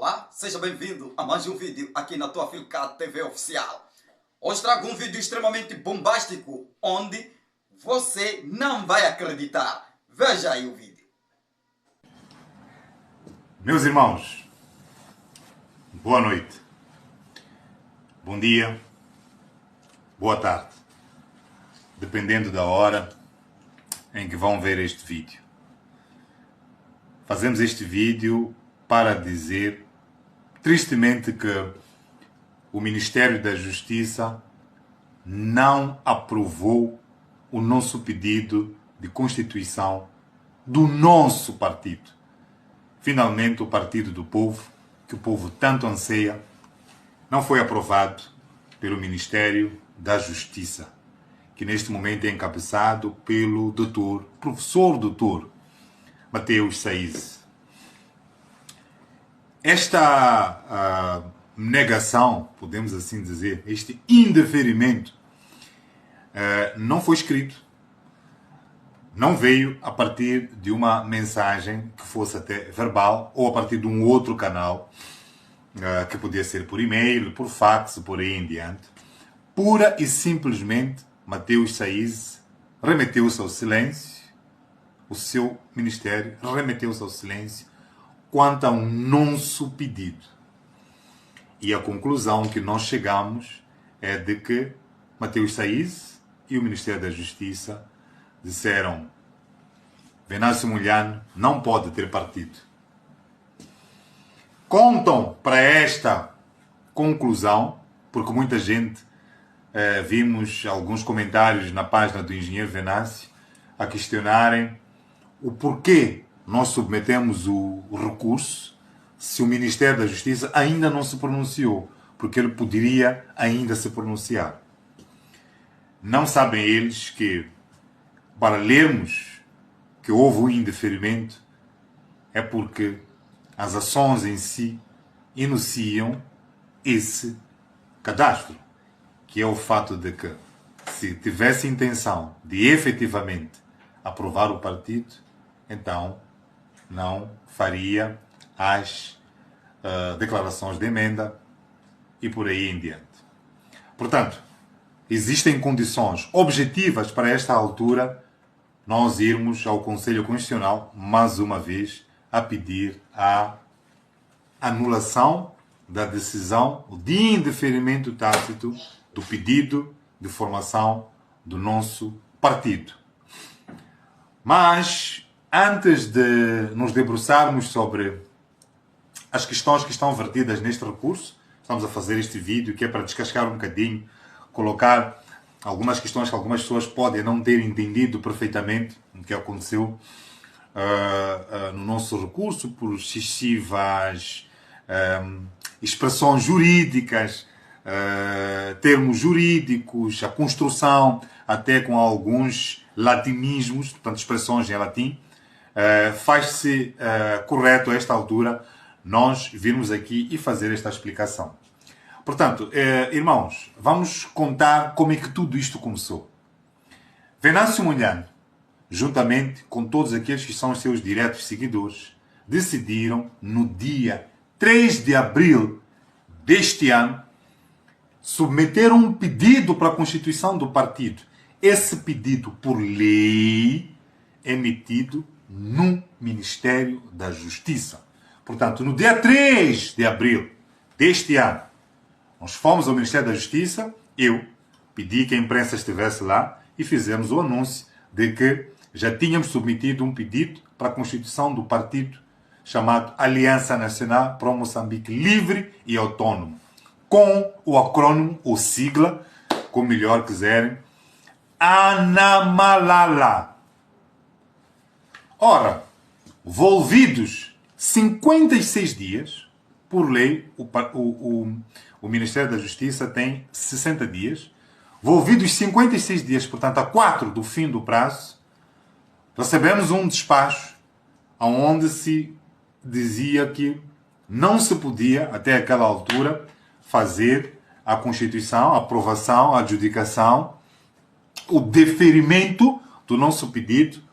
Olá, seja bem-vindo a mais um vídeo aqui na tua Filcat TV Oficial. Hoje trago um vídeo extremamente bombástico, onde você não vai acreditar. Veja aí o vídeo. Meus irmãos, boa noite, bom dia, boa tarde, dependendo da hora em que vão ver este vídeo. Fazemos este vídeo para dizer, tristemente, que o Ministério da Justiça não aprovou o nosso pedido de constituição do nosso partido. Finalmente, o Partido do Povo, que o povo tanto anseia, não foi aprovado pelo Ministério da Justiça, que neste momento é encabeçado pelo professor doutor Mateus Saiz. Esta negação, podemos assim dizer, este indeferimento, não foi escrito, não veio a partir de uma mensagem que fosse até verbal ou a partir de um outro canal, que podia ser por e-mail, por fax, por aí em diante. Pura e simplesmente, Mateus Saiz remeteu-se ao silêncio, o seu ministério remeteu-se ao silêncio quanto ao nosso pedido. E a conclusão que nós chegamos é de que Mateus Saiz e o Ministério da Justiça disseram: Venâncio Mondlane não pode ter partido. Contam para esta conclusão, porque muita gente, vimos alguns comentários na página do engenheiro Venâncio a questionarem o porquê nós submetemos o recurso se o Ministério da Justiça ainda não se pronunciou, porque ele poderia ainda se pronunciar. Não sabem eles que, para lermos que houve um indeferimento, é porque as ações em si enunciam esse cadastro, que é o fato de que, se tivesse intenção de efetivamente aprovar o partido, então não faria as declarações de emenda e por aí em diante. Portanto, existem condições objetivas para esta altura nós irmos ao Conselho Constitucional, mais uma vez, a pedir a anulação da decisão de indeferimento tácito do pedido de formação do nosso partido. Mas, antes de nos debruçarmos sobre as questões que estão vertidas neste recurso, estamos a fazer este vídeo que é para descascar um bocadinho, colocar algumas questões que algumas pessoas podem não ter entendido perfeitamente o que aconteceu no nosso recurso, por excessivas expressões jurídicas, termos jurídicos, a construção até com alguns latinismos, portanto expressões em latim. Faz-se correto a esta altura nós virmos aqui e fazer esta explicação. Portanto, irmãos, vamos contar como é que tudo isto começou. Venâncio Mondlane, juntamente com todos aqueles que são os seus diretos seguidores, decidiram no dia 3 de abril deste ano submeter um pedido para a constituição do partido. Esse pedido, por lei, é emitido no Ministério da Justiça. Portanto, no dia 3 de abril deste ano, nós fomos ao Ministério da Justiça, eu pedi que a imprensa estivesse lá e fizemos o anúncio de que já tínhamos submetido um pedido para a constituição do partido chamado Aliança Nacional para o Moçambique Livre e Autônomo, com o acrônimo ou sigla, como melhor quiserem, ANAMALALA. Ora, volvidos 56 dias, por lei, o Ministério da Justiça tem 60 dias, volvidos 56 dias, portanto, a 4 do fim do prazo, recebemos um despacho onde se dizia que não se podia, até aquela altura, fazer a Constituição, a aprovação, a adjudicação, o deferimento do nosso pedido,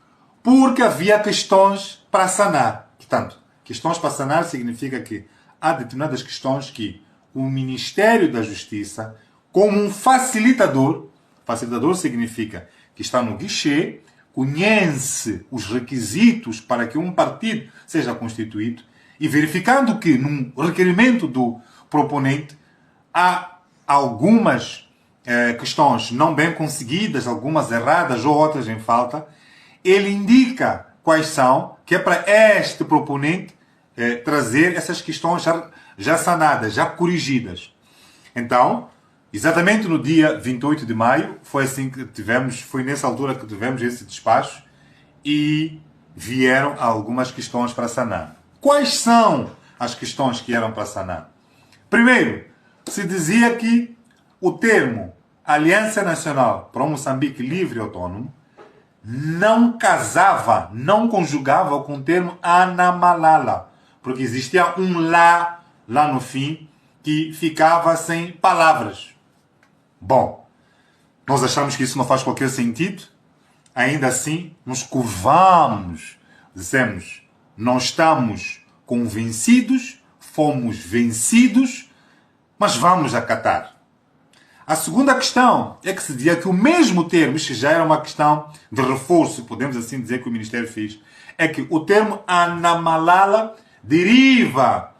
porque havia questões para sanar. Portanto, questões para sanar significa que há determinadas questões que o Ministério da Justiça, como um facilitador significa que está no guichê, conhece os requisitos para que um partido seja constituído e verificando que no requerimento do proponente há algumas questões não bem conseguidas, algumas erradas ou outras em falta, ele indica quais são, que é para este proponente trazer essas questões já sanadas, já corrigidas. Então, exatamente no dia 28 de maio, foi assim que tivemos, foi nessa altura que tivemos esse despacho e vieram algumas questões para sanar. Quais são as questões que eram para sanar? Primeiro, se dizia que o termo Aliança Nacional para o Moçambique Livre e Autônomo não casava, não conjugava com o termo Anamalala, porque existia um lá no fim que ficava sem palavras. Bom, nós achamos que isso não faz qualquer sentido, ainda assim nos curvamos, dissemos, não estamos convencidos, fomos vencidos, mas vamos acatar. A segunda questão é que se dizia que o mesmo termo, isto já era uma questão de reforço, podemos assim dizer que o Ministério fez, é que o termo Anamalala deriva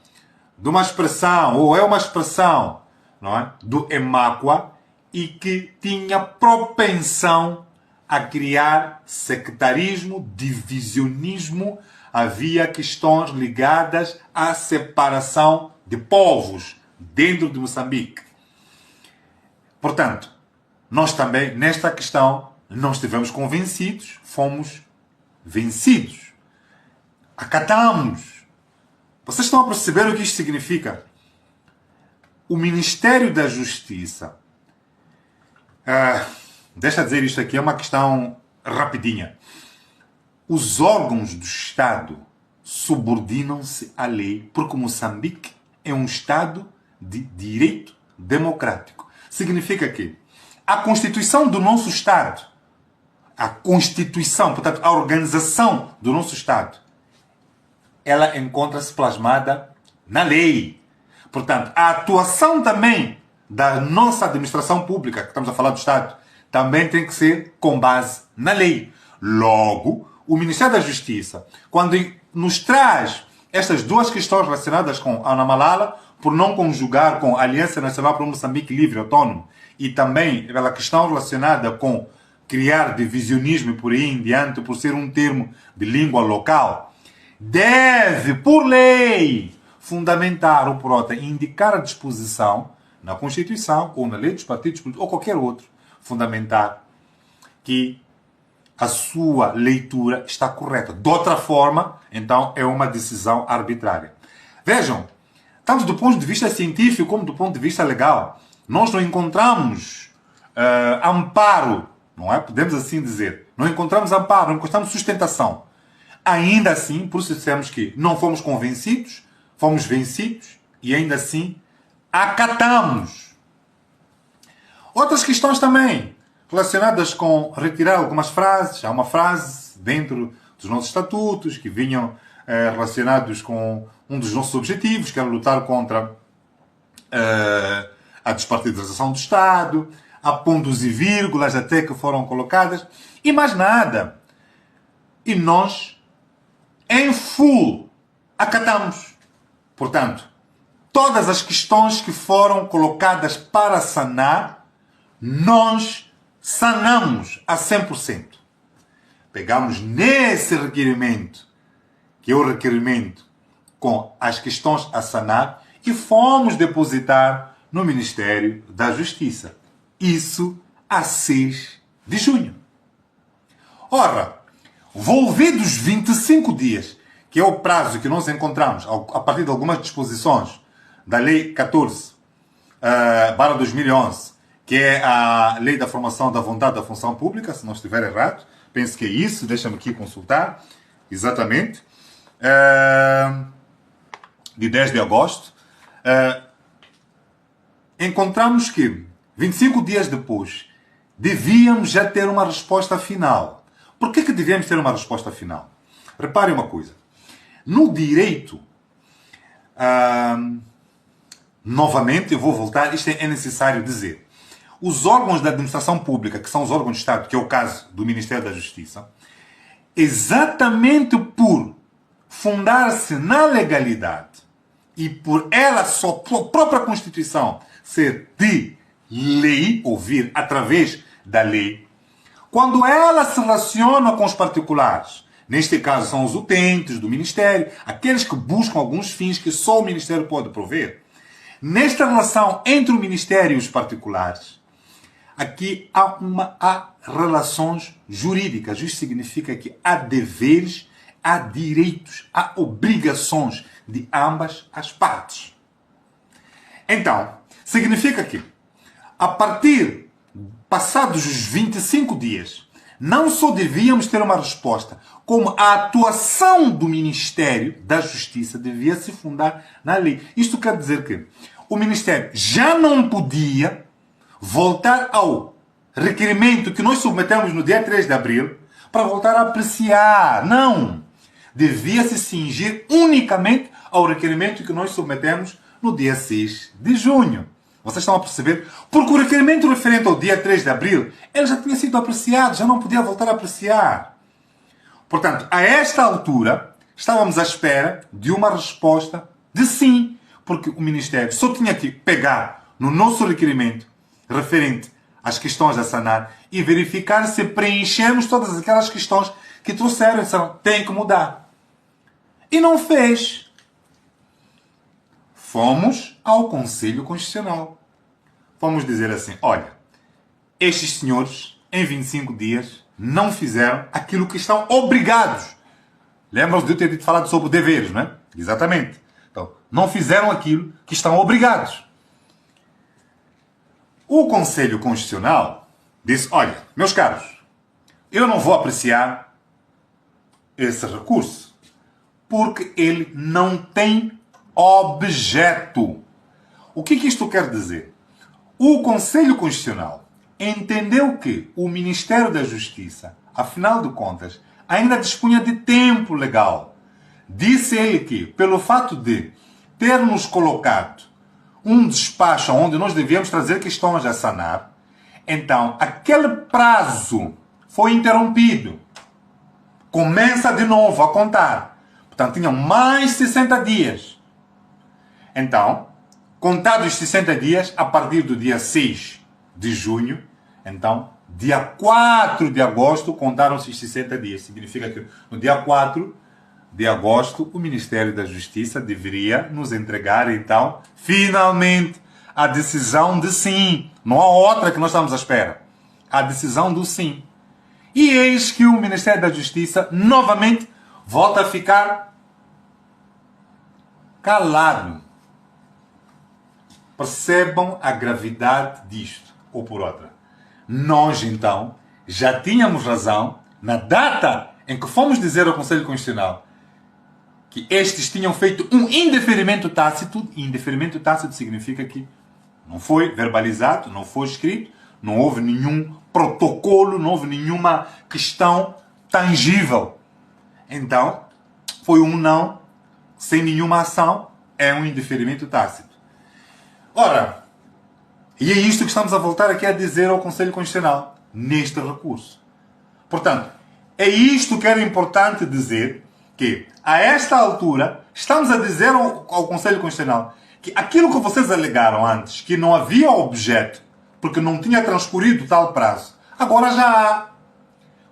de uma expressão, ou é uma expressão, não é? Do Emáqua, e que tinha propensão a criar sectarismo, divisionismo, havia questões ligadas à separação de povos dentro de Moçambique. Portanto, nós também, nesta questão, não estivemos convencidos, fomos vencidos. Acatamos. Vocês estão a perceber o que isto significa? O Ministério da Justiça, deixa eu dizer isto aqui, é uma questão rapidinha. Os órgãos do Estado subordinam-se à lei, porque Moçambique é um Estado de direito democrático. Significa que a Constituição do nosso Estado, a Constituição, portanto, a organização do nosso Estado, ela encontra-se plasmada na lei. Portanto, a atuação também da nossa administração pública, que estamos a falar do Estado, também tem que ser com base na lei. Logo, o Ministério da Justiça, quando nos traz estas duas questões relacionadas com a Anamalala, por não conjugar com a Aliança Nacional para o Moçambique Livre e Autônomo, e também pela questão relacionada com criar divisionismo e por aí em diante, por ser um termo de língua local, deve, por lei, fundamentar ou por outra, indicar a disposição na Constituição ou na lei dos partidos políticos ou qualquer outro, fundamentar que a sua leitura está correta. De outra forma, então, é uma decisão arbitrária. Vejam, tanto do ponto de vista científico como do ponto de vista legal, nós não encontramos amparo, não é? Podemos assim dizer. Não encontramos amparo, não encontramos sustentação. Ainda assim, por isso dissemos que não fomos convencidos, fomos vencidos e ainda assim acatamos. Outras questões também relacionadas com retirar algumas frases. Há uma frase dentro dos nossos estatutos que vinham relacionados com um dos nossos objetivos, que era lutar contra a despartidarização do Estado. Há pontos e vírgulas até que foram colocadas e mais nada. E nós, em full, acatamos. Portanto, todas as questões que foram colocadas para sanar, nós sanamos a 100%. Pegamos nesse requerimento, que é o requerimento com as questões a sanar, e fomos depositar no Ministério da Justiça. Isso a 6 de junho. Ora, volvidos 25 dias, que é o prazo que nós encontramos a partir de algumas disposições da Lei 14/2011, que é a Lei da Formação da Vontade da Função Pública, se não estiver errado, penso que é isso, deixa-me aqui consultar, exatamente, de 10 de agosto, encontramos que 25 dias depois devíamos já ter uma resposta final. Por que devíamos ter uma resposta final? Reparem uma coisa. No direito, novamente, eu vou voltar, isto é necessário dizer. Os órgãos da administração pública, que são os órgãos de Estado, que é o caso do Ministério da Justiça, exatamente por fundar-se na legalidade e por ela, sua própria Constituição, ser de lei, ou vir através da lei, quando ela se relaciona com os particulares, neste caso são os utentes do Ministério, aqueles que buscam alguns fins que só o Ministério pode prover, nesta relação entre o Ministério e os particulares, aqui há relações jurídicas. Isso significa que há deveres, há direitos, há obrigações de ambas as partes. Então, significa que, a partir, passados os 25 dias, não só devíamos ter uma resposta, como a atuação do Ministério da Justiça devia se fundar na lei. Isto quer dizer que o Ministério já não podia voltar ao requerimento que nós submetemos no dia 3 de abril para voltar a apreciar. Não! Devia se cingir unicamente ao requerimento que nós submetemos no dia 6 de junho. Vocês estão a perceber? Porque o requerimento referente ao dia 3 de abril, ele já tinha sido apreciado, já não podia voltar a apreciar. Portanto, a esta altura, estávamos à espera de uma resposta de sim, porque o Ministério só tinha que pegar no nosso requerimento referente às questões a sanar e verificar se preenchemos todas aquelas questões que trouxeram e disseram, tem que mudar. E não fez. Fomos ao Conselho Constitucional. Vamos dizer assim, olha, estes senhores, em 25 dias, não fizeram aquilo que estão obrigados. Lembram-se de eu ter falado sobre deveres, não é? Exatamente. Então, não fizeram aquilo que estão obrigados. O Conselho Constitucional disse, olha, meus caros, eu não vou apreciar esse recurso, porque ele não tem objeto. O que isto quer dizer? O Conselho Constitucional entendeu que o Ministério da Justiça, afinal de contas, ainda dispunha de tempo legal. Disse ele que, pelo fato de termos colocado um despacho onde nós devíamos trazer questões a sanar, então aquele prazo foi interrompido. Começa de novo a contar. Portanto, tinham mais 60 dias. Então, contados os 60 dias, a partir do dia 6 de junho, então, dia 4 de agosto, contaram-se os 60 dias. Significa que no dia 4 de agosto, o Ministério da Justiça deveria nos entregar, então, finalmente, a decisão de sim. Não há outra que nós estamos à espera. A decisão do sim. E eis que o Ministério da Justiça, novamente, volta a ficar calado. Percebam a gravidade disto, ou por outra. Nós, então, já tínhamos razão na data em que fomos dizer ao Conselho Constitucional que estes tinham feito um indeferimento tácito. E indeferimento tácito significa que não foi verbalizado, não foi escrito, não houve nenhum protocolo, não houve nenhuma questão tangível. Então, foi um não, sem nenhuma ação, é um indeferimento tácito. Ora, e é isto que estamos a voltar aqui a dizer ao Conselho Constitucional, neste recurso. Portanto, é isto que era importante dizer, que a esta altura estamos a dizer ao Conselho Constitucional que aquilo que vocês alegaram antes, que não havia objeto, porque não tinha transcorrido tal prazo, agora já há.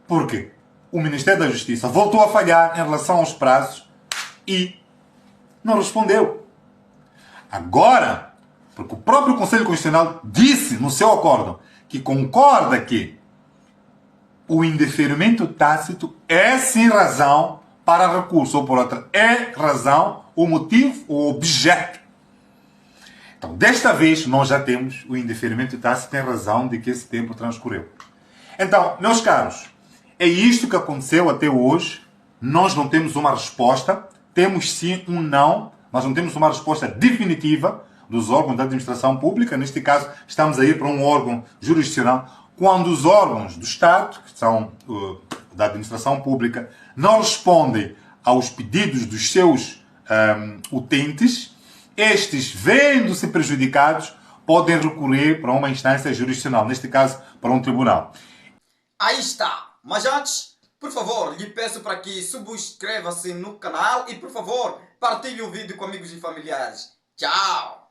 Porque o Ministério da Justiça voltou a falhar em relação aos prazos e não respondeu. Agora, porque o próprio Conselho Constitucional disse no seu acórdão que concorda que o indeferimento tácito é sim razão para recurso, ou por outra, é razão, o motivo, o objeto. Então, desta vez, nós já temos o indeferimento tácito em razão de que esse tempo transcorreu. Então, meus caros, é isto que aconteceu até hoje. Nós não temos uma resposta, temos sim um não, mas não temos uma resposta definitiva dos órgãos da administração pública. Neste caso, estamos a ir para um órgão jurisdicional. Quando os órgãos do Estado, que são da administração pública, não respondem aos pedidos dos seus utentes, estes, vendo-se prejudicados, podem recorrer para uma instância jurisdicional, neste caso, para um tribunal. Aí está. Mas antes, por favor, lhe peço para que subscreva-se no canal e, por favor, partilhe o vídeo com amigos e familiares. Tchau!